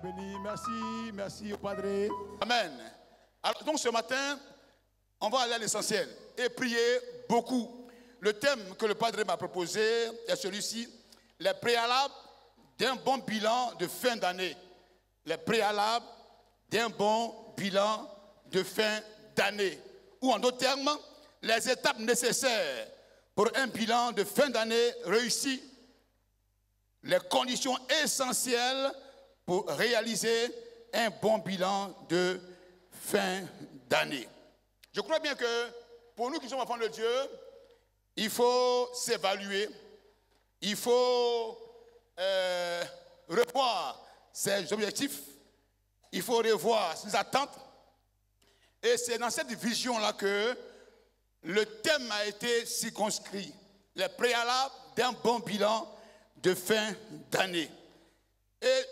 béni. Merci, merci au Padre. Amen. Alors, donc ce matin, on va aller à l'essentiel et prier beaucoup. Le thème que le Padre m'a proposé est celui-ci, les préalables d'un bon bilan de fin d'année. Les préalables d'un bon bilan de fin d'année. Ou en d'autres termes, les étapes nécessaires pour un bilan de fin d'année réussi. Les conditions essentielles pour réaliser un bon bilan de fin d'année. Je crois bien que pour nous qui sommes enfants de Dieu, il faut s'évaluer, il faut revoir ses objectifs, il faut revoir ses attentes. Et c'est dans cette vision-là que le thème a été circonscrit, les préalables d'un bon bilan de fin d'année. Et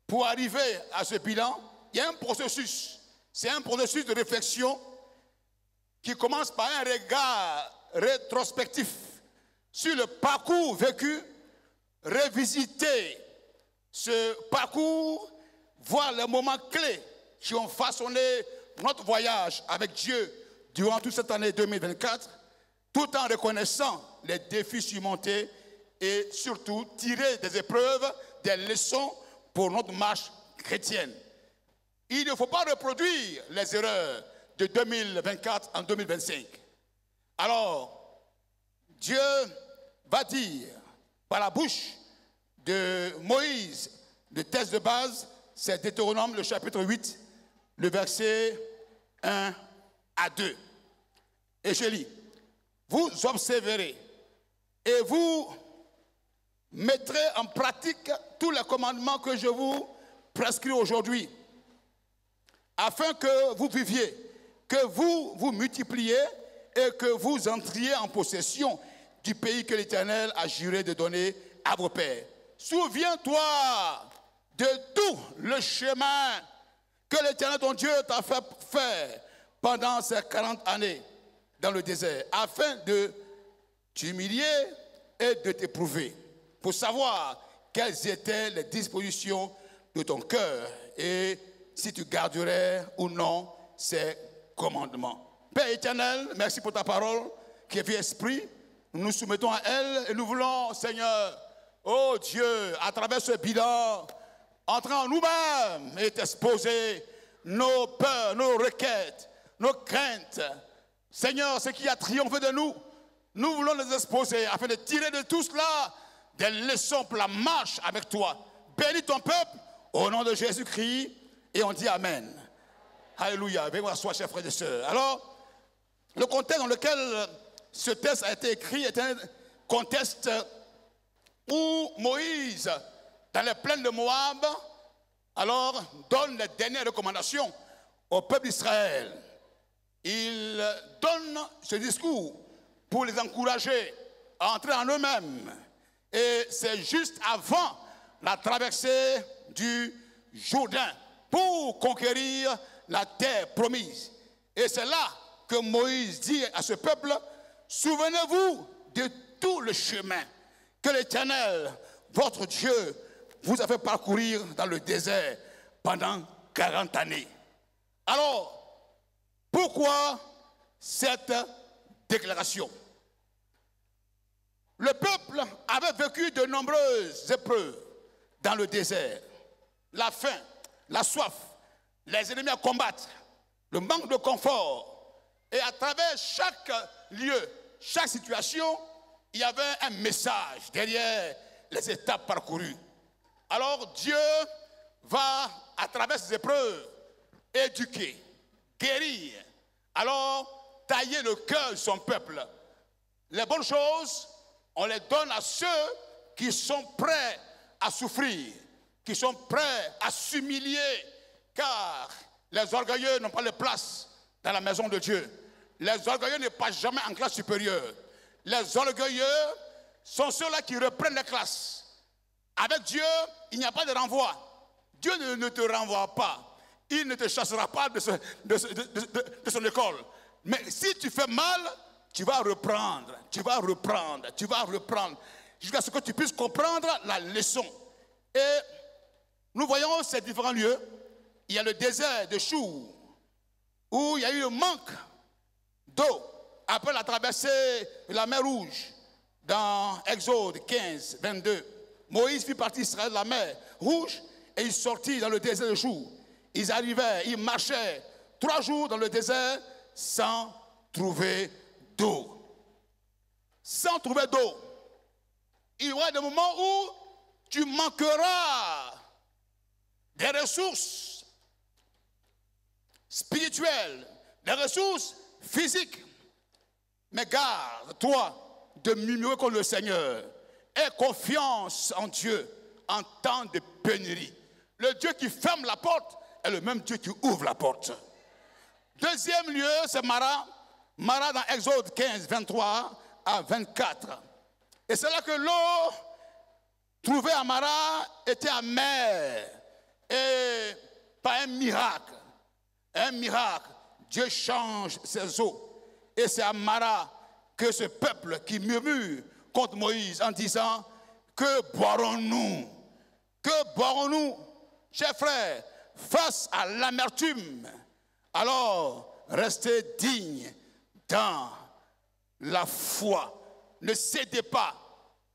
pour arriver à ce bilan, il y a un processus. C'est un processus de réflexion qui commence par un regard rétrospectif sur le parcours vécu, revisiter ce parcours, voir les moments clés qui ont façonné notre voyage avec Dieu durant toute cette année 2024, tout en reconnaissant les défis surmontés et surtout tirer des épreuves, des leçons pour notre marche chrétienne. Il ne faut pas reproduire les erreurs de 2024 en 2025. Alors, Dieu va dire par la bouche de Moïse, le texte de base, c'est Deutéronome, le chapitre 8, le verset 1 à 2. Et je lis, vous observerez et vous mettrez en pratique tous les commandements que je vous prescris aujourd'hui, afin que vous viviez, que vous vous multipliez et que vous entriez en possession du pays que l'Éternel a juré de donner à vos pères. Souviens-toi de tout le chemin que l'Éternel ton Dieu t'a fait faire pendant ces 40 années dans le désert, afin de t'humilier et de t'éprouver, pour savoir quelles étaient les dispositions de ton cœur et si tu garderais ou non ces commandements. Père éternel, merci pour ta parole qui est vie esprit. Nous nous soumettons à elle et nous voulons, Seigneur, oh Dieu, à travers ce bilan, entrer en nous-mêmes et t'exposer nos peurs, nos requêtes, nos craintes. Seigneur, ce qui a triomphé de nous, nous voulons les exposer afin de tirer de tout cela des leçons pour la marche avec toi. Bénis ton peuple au nom de Jésus-Christ et on dit Amen. Alléluia. Venez m'asseoir, chers frères et sœurs. Alors, le contexte dans lequel ce texte a été écrit est un contexte où Moïse, dans les plaines de Moab, alors donne les dernières recommandations au peuple d'Israël. Il donne ce discours pour les encourager à entrer en eux-mêmes. Et c'est juste avant la traversée du Jourdain pour conquérir la terre promise. Et c'est là que Moïse dit à ce peuple, souvenez-vous de tout le chemin que l'Éternel, votre Dieu, vous a fait parcourir dans le désert pendant 40 années. Alors, pourquoi cette déclaration? Le peuple avait vécu de nombreuses épreuves dans le désert. La faim, la soif, les ennemis à combattre, le manque de confort. Et à travers chaque lieu, chaque situation, il y avait un message derrière les étapes parcourues. Alors Dieu va, à travers ces épreuves, éduquer, guérir, alors tailler le cœur de son peuple. Les bonnes choses, on les donne à ceux qui sont prêts à souffrir, qui sont prêts à s'humilier, car les orgueilleux n'ont pas de place dans la maison de Dieu. Les orgueilleux ne passent jamais en classe supérieure. Les orgueilleux sont ceux-là qui reprennent les classes. Avec Dieu, il n'y a pas de renvoi. Dieu ne te renvoie pas. Il ne te chassera pas de son école. Mais si tu fais mal, tu vas reprendre, jusqu'à ce que tu puisses comprendre la leçon. Et nous voyons ces différents lieux. Il y a le désert de Chour, où il y a eu un manque d'eau après la traversée de la mer Rouge. Dans Exode 15, 22, Moïse fit partie d'Israël de la mer Rouge et il sortit dans le désert de Chour. Ils arrivaient, ils marchaient 3 jours dans le désert sans trouver d'eau. Sans trouver d'eau. Il y aura des moments où tu manqueras des ressources spirituelles, des ressources physiques. Mais garde-toi de murmurer contre le Seigneur. Aie confiance en Dieu en temps de pénurie. Le Dieu qui ferme la porte est le même Dieu qui ouvre la porte. Deuxième lieu, c'est Mara. Mara dans Exode 15, 23 à 24. Et c'est là que l'eau trouvée à Mara était amère. Et par un miracle, Dieu change ses eaux. Et c'est à Mara que ce peuple qui murmure contre Moïse en disant: que boirons-nous? Que boirons-nous, chers frères, face à l'amertume? Alors, restez dignes dans la foi. Ne cédez pas,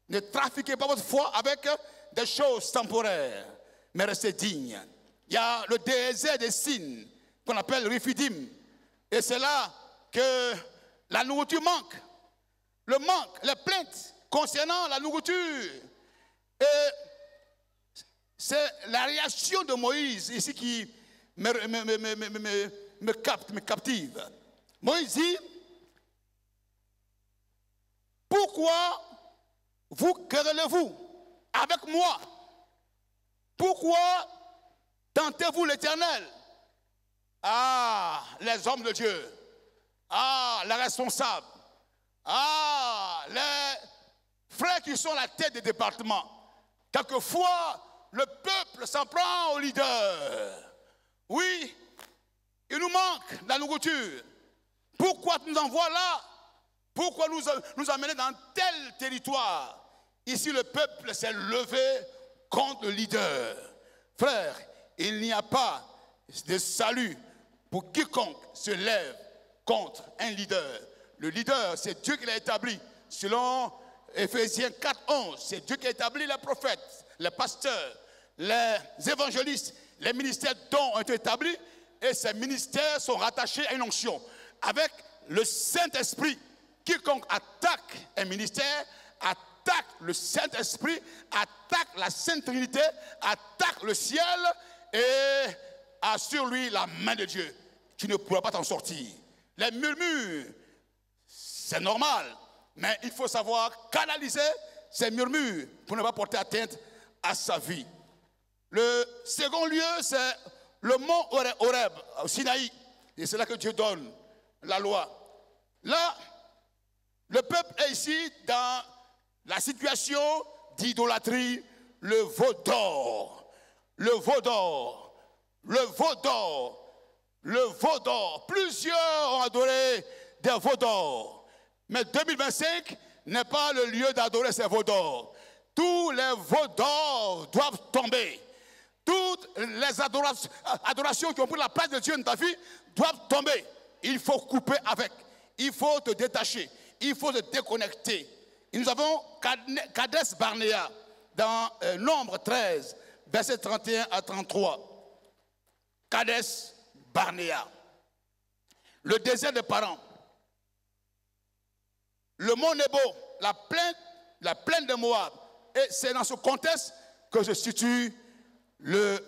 ne trafiquez pas votre foi avec des choses temporaires, mais restez dignes. Il y a le désert des signes qu'on appelle Rifidim, et c'est là que la nourriture manque. Le manque, les plaintes concernant la nourriture. Et c'est la réaction de Moïse ici qui me captive. Moïse dit: pourquoi vous querellez-vous avec moi? Pourquoi tentez-vous l'Éternel? Ah, les hommes de Dieu. Ah, les responsables. Ah, les frères qui sont à la tête des départements. Quelquefois, le peuple s'en prend aux leaders. Oui, il nous manque de la nourriture. Pourquoi tu nous envoies là? Pourquoi nous amener dans tel territoire? Ici, le peuple s'est levé contre le leader. Frère, il n'y a pas de salut pour quiconque se lève contre un leader. Le leader, c'est Dieu qui l'a établi. Selon Éphésiens 4, 11, c'est Dieu qui a établi les prophètes, les pasteurs, les évangélistes, les ministères dont ont été établis, et ces ministères sont rattachés à une onction. Avec le Saint-Esprit, quiconque attaque un ministère, attaque le Saint-Esprit, attaque la Sainte Trinité, attaque le ciel et a sur lui la main de Dieu. Tu ne pourras pas t'en sortir. Les murmures, c'est normal, mais il faut savoir canaliser ces murmures pour ne pas porter atteinte à sa vie. Le second lieu, c'est le mont Horeb, au Sinaï. Et c'est là que Dieu donne la loi. Là, le peuple est ici dans la situation d'idolâtrie, le veau d'or. Le veau d'or. Le veau d'or. Le veau d'or. Plusieurs ont adoré des veaux d'or. Mais 2025 n'est pas le lieu d'adorer ces veaux d'or. Tous les veaux d'or doivent tomber. Toutes les adorations qui ont pris la place de Dieu dans ta vie doivent tomber. Il faut couper avec. Il faut te détacher. Il faut te déconnecter. Et nous avons Kades Barnea dans Nombre 13, versets 31 à 33. Kades Barnea. Le désert des parents. Le mont Nebo, la plaine de Moab. Et c'est dans ce contexte que je situe le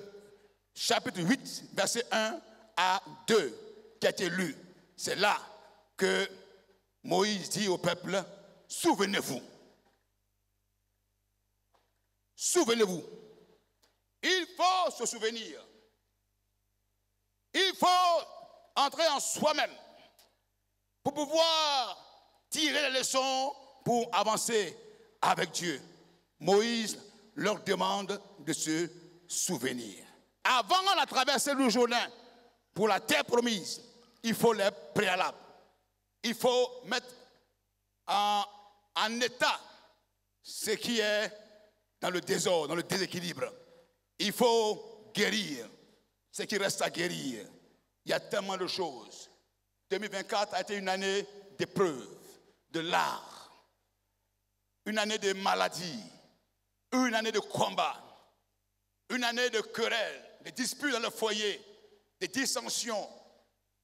chapitre 8, verset 1 à 2, qui a été lu. C'est là que Moïse dit au peuple: souvenez-vous. Souvenez-vous. Il faut se souvenir. Il faut entrer en soi-même pour pouvoir tirer les leçons pour avancer avec Dieu. Moïse leur demande de se souvenir. Avant la traversée du Jourdain pour la terre promise, il faut les préalables. Il faut mettre en état ce qui est dans le désordre, dans le déséquilibre. Il faut guérir ce qui reste à guérir. Il y a tellement de choses. 2024 a été une année d'épreuves, de larmes, une année de maladies, une année de combat, une année de querelles, de disputes dans le foyer, des dissensions,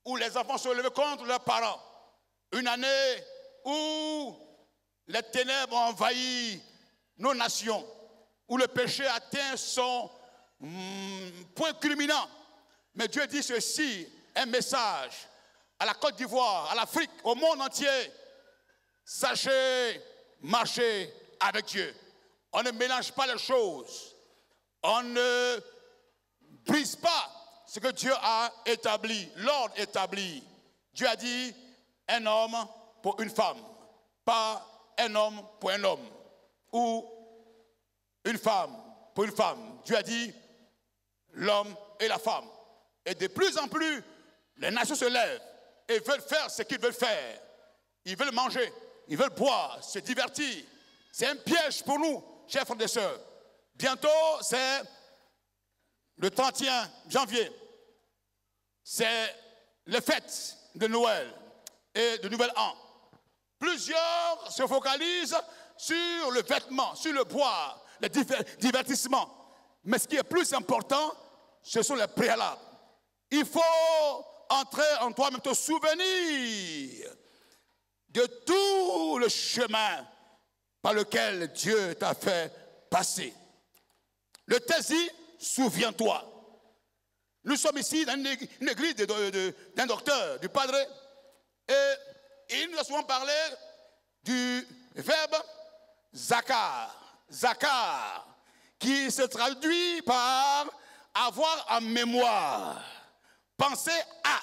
où les enfants se lèvent contre leurs parents. Une année où les ténèbres ont envahi nos nations, où le péché atteint son point culminant. Mais Dieu dit ceci, un message à la Côte d'Ivoire, à l'Afrique, au monde entier. Sachez marcher avec Dieu. On ne mélange pas les choses. On ne brise pas ce que Dieu a établi, l'ordre établi. Dieu a dit un homme pour une femme, pas un homme pour un homme, ou une femme pour une femme. Dieu a dit l'homme et la femme. Et de plus en plus, les nations se lèvent et veulent faire ce qu'ils veulent faire. Ils veulent manger, ils veulent boire, se divertir. C'est un piège pour nous, chers frères et sœurs. Bientôt, c'est le 31 janvier. C'est les fêtes de Noël et de Nouvel An. Plusieurs se focalisent sur le vêtement, sur le boire, le divertissement. Mais ce qui est plus important, ce sont les préalables. Il faut entrer en toi-même, te souvenir de tout le chemin par lequel Dieu t'a fait passer. Le texte dit, souviens-toi. Nous sommes ici dans une église d'un docteur, du padre, et il nous a souvent parlé du verbe zakar. Zakar, qui se traduit par avoir en mémoire, penser à,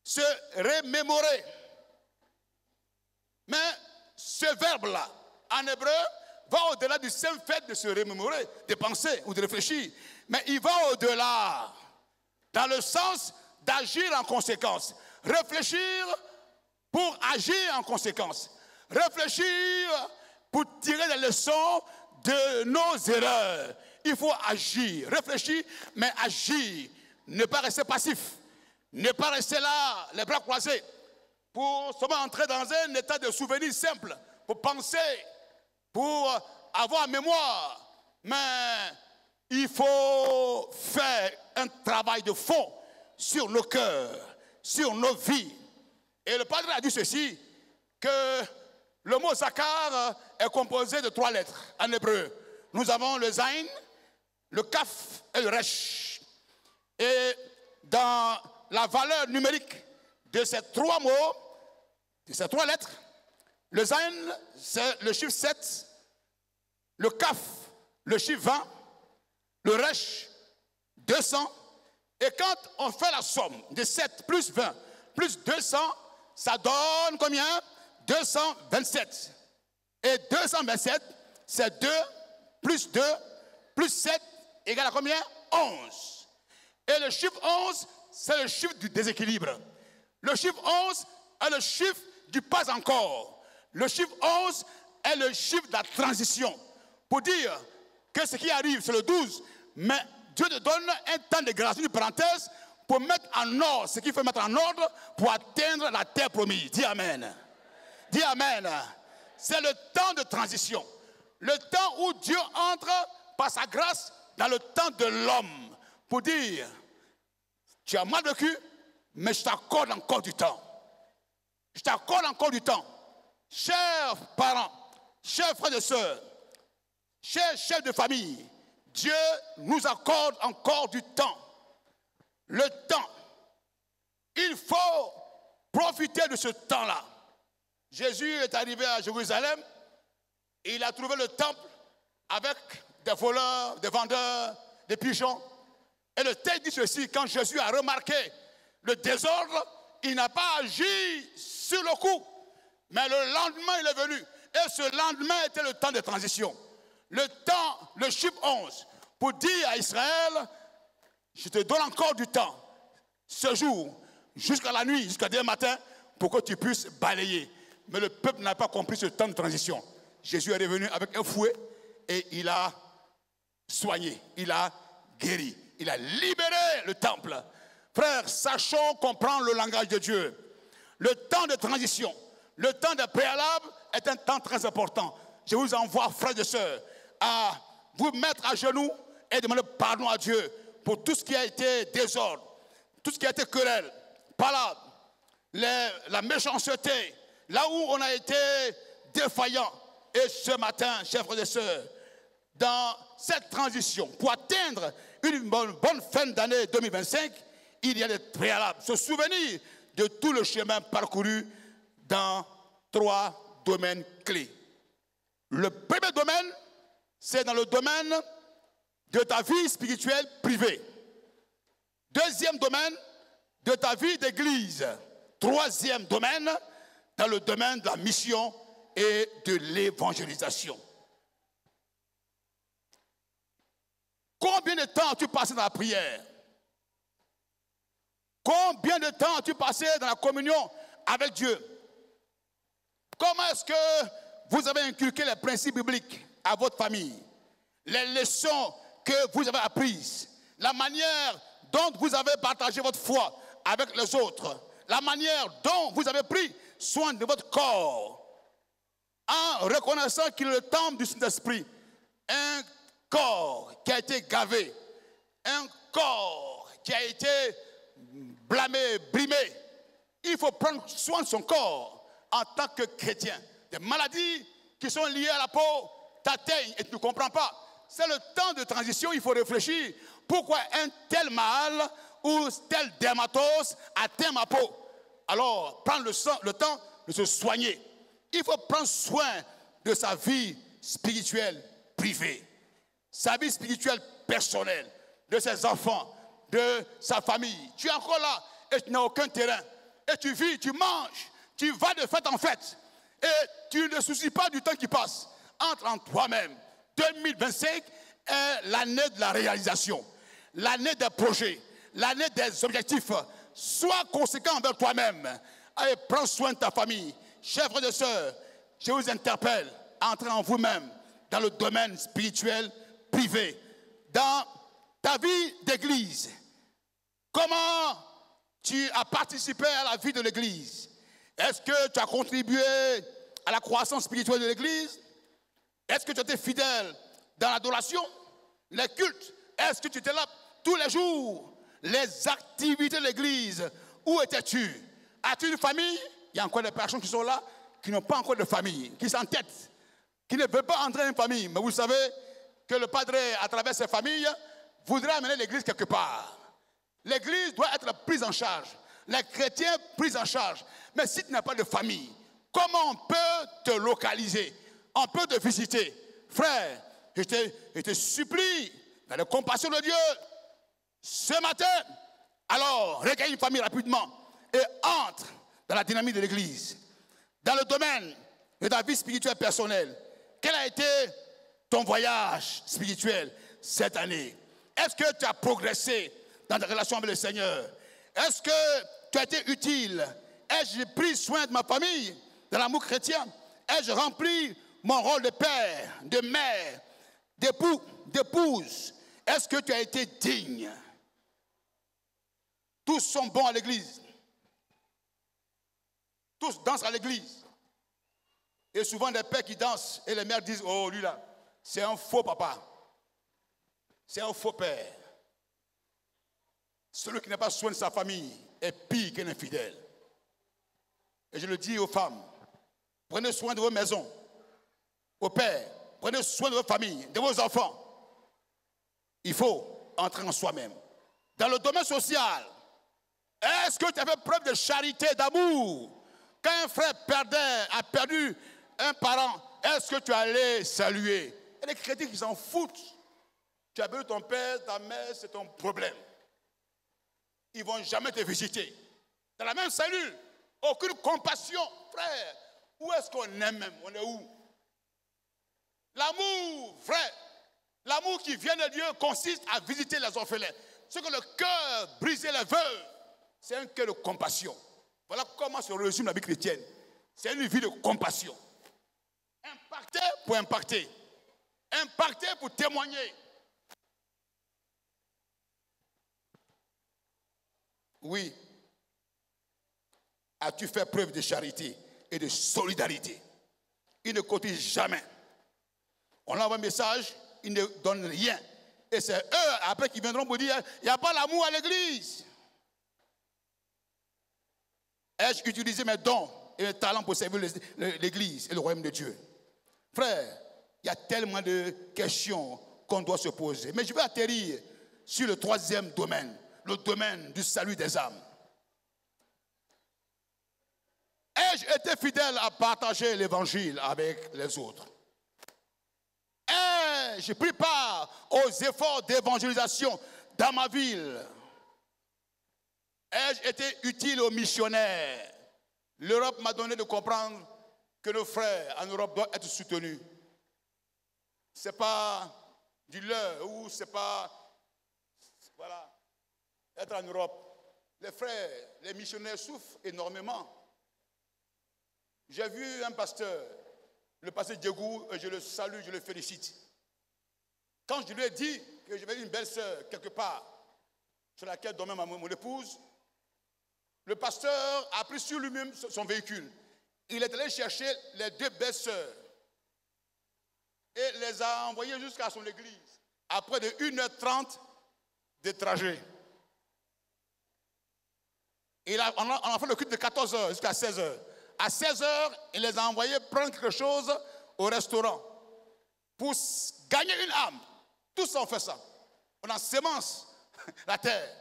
se remémorer. Mais ce verbe-là, en hébreu, va au-delà du simple fait de se remémorer, de penser ou de réfléchir. Mais il va au-delà, dans le sens d'agir en conséquence. Réfléchir pour agir en conséquence. Réfléchir pour tirer des leçons de nos erreurs. Il faut agir, réfléchir, mais agir. Ne pas rester passif. Ne pas rester là, les bras croisés, pour seulement entrer dans un état de souvenir simple, pour penser, pour avoir mémoire. Mais il faut faire un travail de fond sur nos cœurs, sur nos vies. Et le padre a dit ceci, que le mot zakar est composé de 3 lettres en hébreu. Nous avons le zain, le kaf et le resh. Et dans la valeur numérique de ces 3 mots, de ces 3 lettres, le zain, c'est le chiffre 7, le kaf, le chiffre 20, le resh, 200. Et quand on fait la somme de 7 plus 20 plus 200, ça donne combien? 227. Et 227, c'est 2 plus 2 plus 7 égale à combien? 11. Et le chiffre 11, c'est le chiffre du déséquilibre. Le chiffre 11 est le chiffre du pas encore. Le chiffre 11 est le chiffre de la transition. Pour dire que ce qui arrive, c'est le 12, mais Dieu te donne un temps de grâce, une parenthèse, pour mettre en ordre ce qu'il faut mettre en ordre pour atteindre la terre promise. Dis Amen. Dis Amen. C'est le temps de transition. Le temps où Dieu entre par sa grâce dans le temps de l'homme. Pour dire, tu as mal vécu, mais je t'accorde encore du temps. Je t'accorde encore du temps. Chers parents, chers frères et sœurs, chers chefs de famille, Dieu nous accorde encore du temps. Le temps. Il faut profiter de ce temps-là. Jésus est arrivé à Jérusalem, et il a trouvé le temple avec des voleurs, des vendeurs, des pigeons. Et le texte dit ceci, quand Jésus a remarqué le désordre, il n'a pas agi sur le coup. Mais le lendemain, il est venu. Et ce lendemain était le temps de transition. Le temps, le chiffre 11, pour dire à Israël, je te donne encore du temps, ce jour, jusqu'à la nuit, jusqu'à demain matin, pour que tu puisses balayer. Mais le peuple n'a pas compris ce temps de transition. Jésus est revenu avec un fouet et il a soigné, il a guéri, il a libéré le temple. Frères, sachons comprendre le langage de Dieu. Le temps de transition, le temps de préalable est un temps très important. Je vous envoie, frères et sœurs, à vous mettre à genoux et demander pardon à Dieu pour tout ce qui a été désordre, tout ce qui a été querelle, palabre, la méchanceté, là où on a été défaillant. Et ce matin, chers frères et sœurs, dans cette transition, pour atteindre une bonne fin d'année 2025, il y a des préalables. Se souvenir de tout le chemin parcouru dans 3 domaines clés. Le premier domaine, c'est dans le domaine de ta vie spirituelle privée. Deuxième domaine, de ta vie d'église. Troisième domaine, dans le domaine de la mission et de l'évangélisation. Combien de temps as-tu passé dans la prière? Combien de temps as-tu passé dans la communion avec Dieu? Comment est-ce que vous avez inculqué les principes bibliques à votre famille? Les leçons que vous avez apprises, la manière dont vous avez partagé votre foi avec les autres, la manière dont vous avez pris soin de votre corps, en reconnaissant qu'il est le temple du Saint-Esprit, un corps qui a été gavé, un corps qui a été blâmé, brimé. Il faut prendre soin de son corps en tant que chrétien. Des maladies qui sont liées à la peau t'atteignent et tu ne comprends pas. C'est le temps de transition, il faut réfléchir. Pourquoi un tel mal ou tel dermatose atteint ma peau? Alors, prendre le temps de se soigner. Il faut prendre soin de sa vie spirituelle privée, sa vie spirituelle personnelle, de ses enfants, de sa famille. Tu es encore là et tu n'as aucun terrain. Et tu vis, tu manges, tu vas de fête en fête. Et tu ne te soucies pas du temps qui passe. Entre en toi-même. 2025 est l'année de la réalisation, l'année des projets, l'année des objectifs. Sois conséquent envers toi-même. Allez, prends soin de ta famille. Chers frères et sœurs, je vous interpelle à entrer en vous-même dans le domaine spirituel privé, dans ta vie d'église. Comment tu as participé à la vie de l'église? Est-ce que tu as contribué à la croissance spirituelle de l'église? Est-ce que tu étais fidèle dans l'adoration, les cultes? Est-ce que tu étais là tous les jours? Les activités de l'église, où étais-tu? As-tu une famille? Il y a encore des personnes qui sont là, qui n'ont pas encore de famille, qui s'entêtent, qui ne veulent pas entrer dans une famille. Mais vous savez que le Padre, à travers ses familles, voudrait amener l'église quelque part. L'église doit être prise en charge. Les chrétiens pris en charge. Mais si tu n'as pas de famille, comment on peut te localiser? On peut te visiter. Frère, je te supplie, dans la compassion de Dieu, ce matin, alors regagne une famille rapidement et entre dans la dynamique de l'église. Dans le domaine de ta vie spirituelle personnelle, quel a été ton voyage spirituel cette année? Est-ce que tu as progressé dans ta relation avec le Seigneur? Est-ce que tu as été utile? Ai-je pris soin de ma famille dans l'amour chrétien? Ai-je rempli mon rôle de père, de mère, d'époux, d'épouse? Est-ce que tu as été digne? Tous sont bons à l'église. Tous dansent à l'église. Et souvent des pères qui dansent et les mères disent, oh lui là, c'est un faux papa. C'est un faux père. Celui qui n'a pas soin de sa famille est pire qu'un infidèle. Et je le dis aux femmes, prenez soin de vos maisons. Aux pères, prenez soin de vos familles, de vos enfants. Il faut entrer en soi-même. Dans le domaine social, est-ce que tu as fait preuve de charité, d'amour? Quand un frère a perdu un parent, est-ce que tu es allé saluer? Il y a des chrétiens qui s'en foutent. Tu as perdu ton père, ta mère, c'est ton problème. Ils ne vont jamais te visiter. Dans la même cellule, aucune compassion. Frère, où est-ce qu'on est même? On est où? L'amour vrai, l'amour qui vient de Dieu consiste à visiter les orphelins. Ce que le cœur brisé les veut, c'est un cœur de compassion. Voilà comment se résume la vie chrétienne. C'est une vie de compassion. Impacter pour impacter. Impacter pour témoigner. Oui. As-tu fait preuve de charité et de solidarité? Il ne cotise jamais. On envoie un message, il ne donne rien. Et c'est eux, après, qui viendront pour dire, il n'y a pas l'amour à l'église. Ai-je utilisé mes dons et mes talents pour servir l'église et le royaume de Dieu? Frère, il y a tellement de questions qu'on doit se poser. Mais je vais atterrir sur le troisième domaine, le domaine du salut des âmes. Ai-je été fidèle à partager l'évangile avec les autres? Ai-je pris part aux efforts d'évangélisation dans ma ville? Ai-je été utile aux missionnaires? L'Europe m'a donné de comprendre que nos frères en Europe doivent être soutenus. Ce n'est pas du leurre ou ce n'est pas, voilà, être en Europe. Les frères, les missionnaires souffrent énormément. J'ai vu un pasteur, le pasteur Diegou, et je le salue, je le félicite. Quand je lui ai dit que j'avais une belle sœur quelque part, sur laquelle dormait mon épouse, le pasteur a pris sur lui-même son véhicule. Il est allé chercher les deux belles sœurs et les a envoyées jusqu'à son église, après de 1h30 de trajet. On a fait le culte de 14h jusqu'à 16h. À 16h, il les a envoyés prendre quelque chose au restaurant pour gagner une âme. Tous ont fait ça. On ensemence la terre.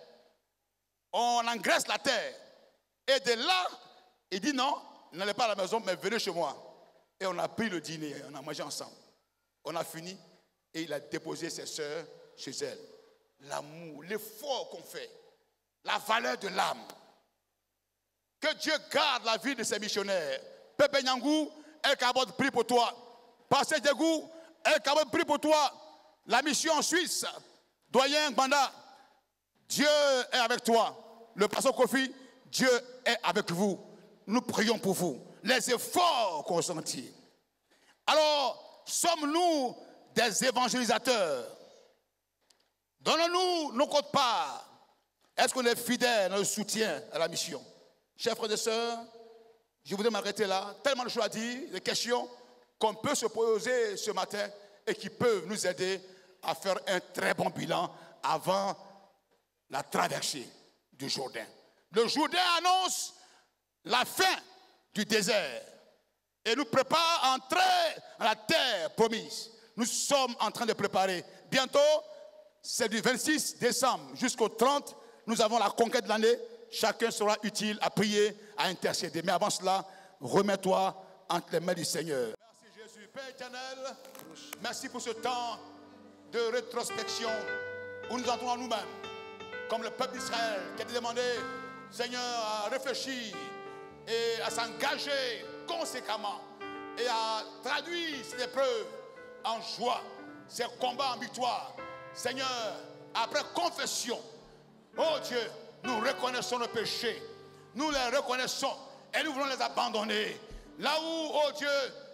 On engraisse la terre. Et de là, il dit non, n'allez pas à la maison, mais venez chez moi. Et on a pris le dîner, on a mangé ensemble. On a fini et il a déposé ses sœurs chez elle. L'amour, l'effort qu'on fait, la valeur de l'âme. Que Dieu garde la vie de ses missionnaires. Pepe Nyangou, El Kabod prie pour toi. Pasteur Diegou, El Kabod prie pour toi. La mission en Suisse, doyen Gbanda, Dieu est avec toi. Le pasteur Kofi, Dieu est avec vous. Nous prions pour vous. Les efforts consentis. Alors, sommes-nous des évangélisateurs? Donnons-nous nos quotes-parts. Est-ce qu'on est fidèle dans le soutien à la mission? Chers frères et sœurs, je voudrais m'arrêter là. Tellement de choses à dire, des questions qu'on peut se poser ce matin et qui peuvent nous aider à faire un très bon bilan avant la traversée du Jourdain. Le Jourdain annonce la fin du désert et nous prépare à entrer dans la terre promise. Nous sommes en train de préparer. Bientôt, c'est du 26 décembre jusqu'au 30, nous avons la conquête de l'année. Chacun sera utile à prier, à intercéder. Mais avant cela, remets-toi entre les mains du Seigneur. Merci Jésus. Père éternel, merci pour ce temps de rétrospection où nous entrons en nous-mêmes, comme le peuple d'Israël qui a demandé, Seigneur, à réfléchir et à s'engager conséquemment et à traduire ces épreuves en joie, ces combats en victoire. Seigneur, après confession, oh Dieu, nous reconnaissons nos péchés, nous les reconnaissons et nous voulons les abandonner. Là où, oh Dieu,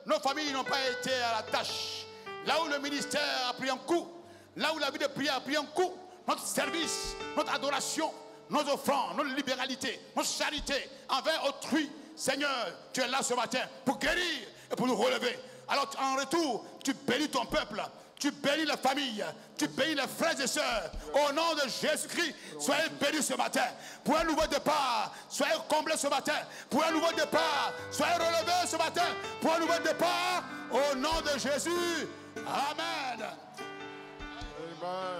nos familles n'ont pas été à la tâche, là où le ministère a pris un coup, là où la vie de prière a pris un coup, notre service, notre adoration, nos offrandes, notre libéralité, notre charité envers autrui, Seigneur, tu es là ce matin pour guérir et pour nous relever. Alors en retour, tu bénis ton peuple. Tu bénis la famille, tu bénis les frères et sœurs. Au nom de Jésus-Christ, soyez bénis ce matin. Pour un nouveau départ, soyez comblés ce matin. Pour un nouveau départ, soyez relevés ce matin. Pour un nouveau départ, au nom de Jésus. Amen. Amen.